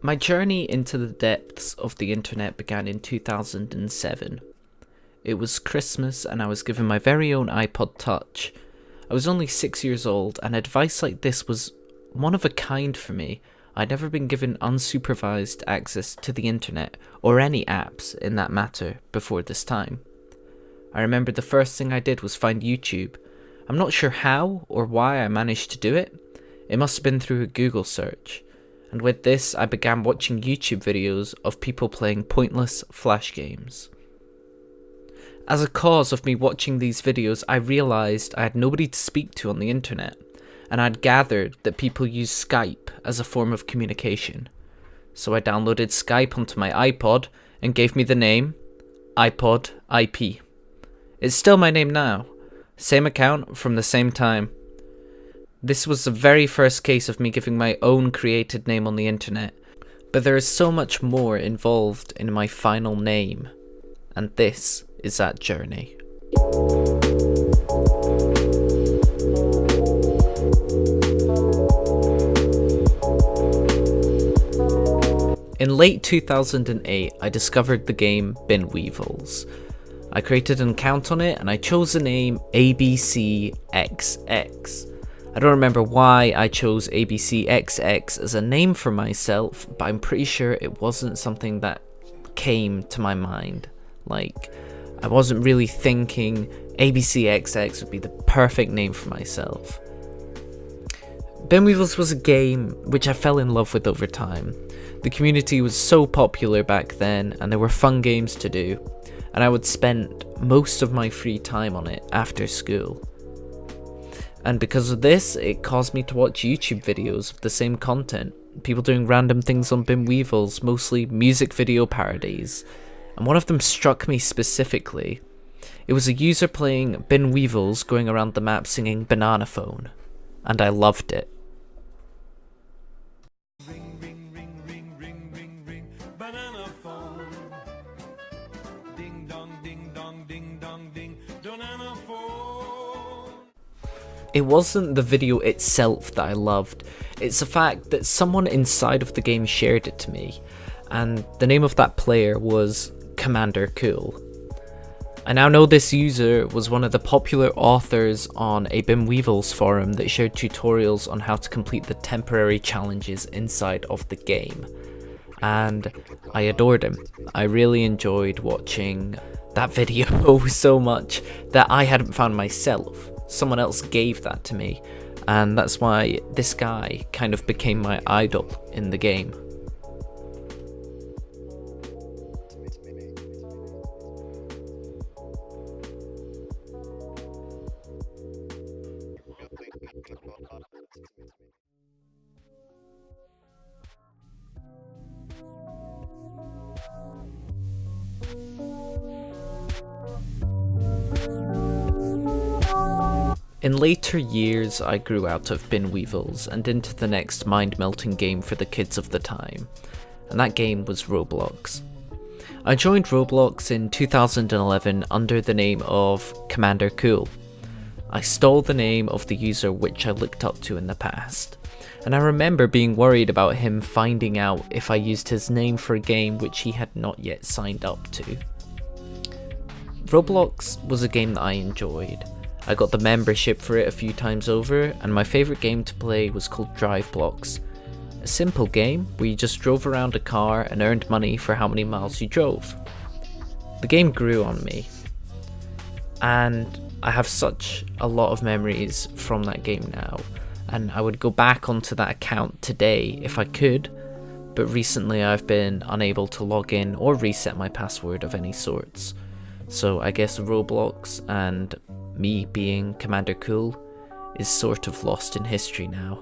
My journey into the depths of the internet began in 2007. It was Christmas and I was given my very own iPod Touch. I was only 6 years old and a device like this was one of a kind for me. I'd never been given unsupervised access to the internet, or any apps in that matter, before this time. I remember the first thing I did was find YouTube. I'm not sure how or why I managed to do it. It must have been through a Google search. And with this, I began watching YouTube videos of people playing pointless flash games. As a cause of me watching these videos, I realised I had nobody to speak to on the internet, and I'd gathered that people use Skype as a form of communication. So I downloaded Skype onto my iPod and gave me the name iPod IP. It's still my name now, same account from the same time. This was the very first case of me giving my own created name on the internet, but there is so much more involved in my final name, and this is that journey. In late 2008, I discovered the game Bin Weevils. I created an account on it and I chose the name ABCXX. I don't remember why I chose ABCXX as a name for myself, but I'm pretty sure it wasn't something that came to my mind. Like, I wasn't really thinking ABCXX would be the perfect name for myself. Bin Weevils was a game which I fell in love with over time. The community was so popular back then and there were fun games to do, and I would spend most of my free time on it after school. And because of this, it caused me to watch YouTube videos of the same content, people doing random things on Bin Weevils, mostly music video parodies, and one of them struck me specifically. It was a user playing Bin Weevils going around the map singing Banana Phone, and I loved it. Ring, ring, ring, ring, ring, ring, ring, banana phone. Ding dong, ding dong, ding dong, ding, banana phone. It wasn't the video itself that I loved, it's the fact that someone inside of the game shared it to me, and the name of that player was Commander Cool. I now know this user was one of the popular authors on a Bin Weevils forum that shared tutorials on how to complete the temporary challenges inside of the game, and I adored him. I really enjoyed watching that video so much that I hadn't found myself. Someone else gave that to me, and that's why this guy kind of became my idol in the game. In later years, I grew out of Bin Weevils and into the next mind-melting game for the kids of the time, and that game was Roblox. I joined Roblox in 2011 under the name of Commander Cool. I stole the name of the user which I looked up to in the past, and I remember being worried about him finding out if I used his name for a game which he had not yet signed up to. Roblox was a game that I enjoyed. I got the membership for it a few times over, and my favourite game to play was called Drive Blocks. A simple game where you just drove around a car and earned money for how many miles you drove. The game grew on me, and I have such a lot of memories from that game now, and I would go back onto that account today if I could, but recently I've been unable to log in or reset my password of any sorts. So I guess Roblox and me being Commander Cool is sort of lost in history now.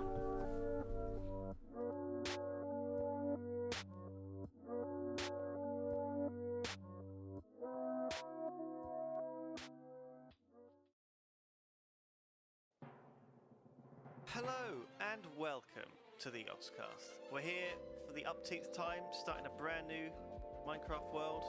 Hello and welcome to the Yogscast. We're here for the upteenth time, starting a brand new Minecraft world.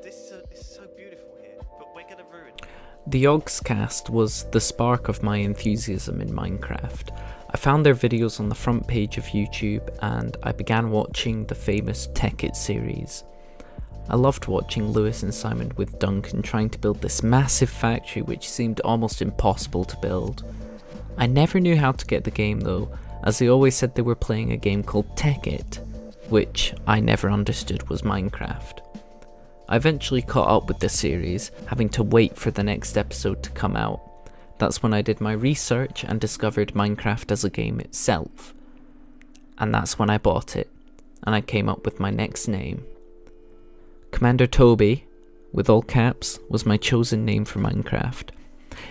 This is so beautiful here, but we're gonna ruin it. The Yogscast was the spark of my enthusiasm in Minecraft. I found their videos on the front page of YouTube and I began watching the famous Tech It series. I loved watching Lewis and Simon with Duncan trying to build this massive factory which seemed almost impossible to build. I never knew how to get the game though, as they always said they were playing a game called Tech It, which I never understood was Minecraft. I eventually caught up with the series, having to wait for the next episode to come out. That's when I did my research and discovered Minecraft as a game itself. And that's when I bought it, and I came up with my next name. Commander Toby, with all caps, was my chosen name for Minecraft.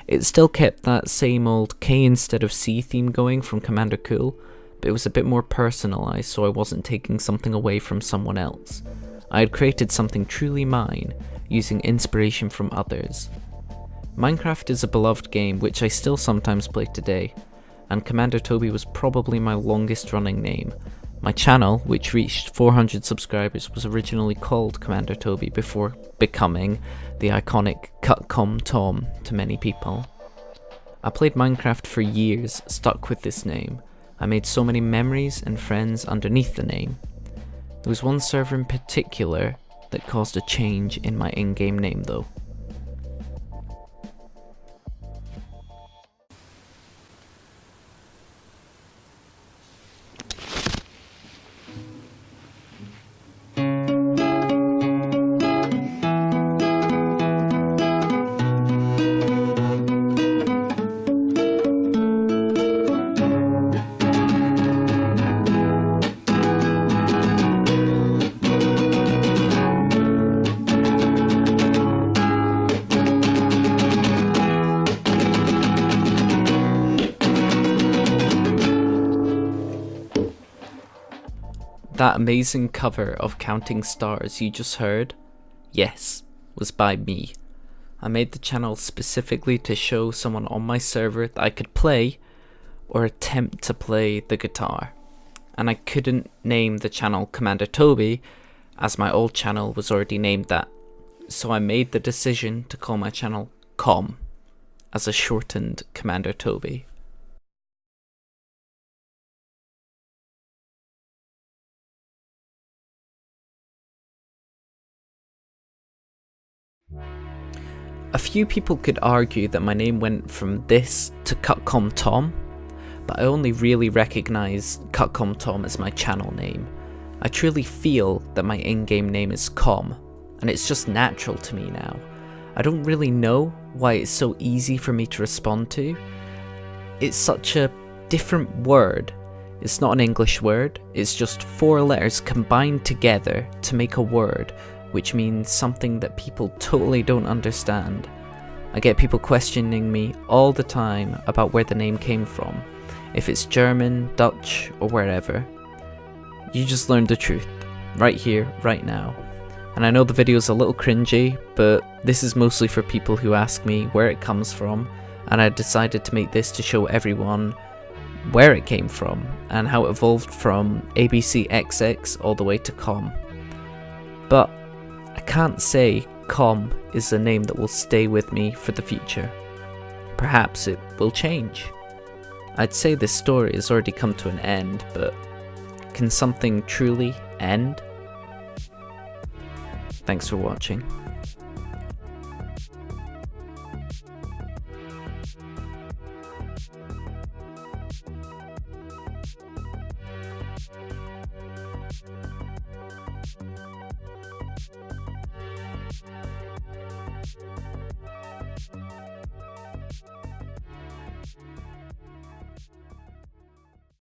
It still kept that same old K instead of C theme going from Commander Cool, but it was a bit more personalised so I wasn't taking something away from someone else. I had created something truly mine, using inspiration from others. Minecraft is a beloved game which I still sometimes play today, and Commander Toby was probably my longest running name. My channel, which reached 400 subscribers, was originally called Commander Toby before becoming the iconic Komm to many people. I played Minecraft for years, stuck with this name. I made so many memories and friends underneath the name. There was one server in particular that caused a change in my in-game name though. That amazing cover of Counting Stars you just heard, yes, was by me. I made the channel specifically to show someone on my server that I could play or attempt to play the guitar. And I couldn't name the channel Commander Toby as my old channel was already named that. So I made the decision to call my channel Komm as a shortened Commander Toby. A few people could argue that my name went from this to Cutcom Tom, but I only really recognise Cutcom Tom as my channel name. I truly feel that my in-game name is Komm, and it's just natural to me now. I don't really know why it's so easy for me to respond to. It's such a different word. It's not an English word, it's just 4 letters combined together to make a word, which means something that people totally don't understand. I get people questioning me all the time about where the name came from, if it's German, Dutch, or wherever. You just learned the truth, right here, right now. And I know the video's a little cringy, but this is mostly for people who ask me where it comes from, and I decided to make this to show everyone where it came from, and how it evolved from ABCXX all the way to Komm. But I can't say Komm is a name that will stay with me for the future. Perhaps it will change. I'd say this story has already come to an end, but can something truly end? Thanks for watching.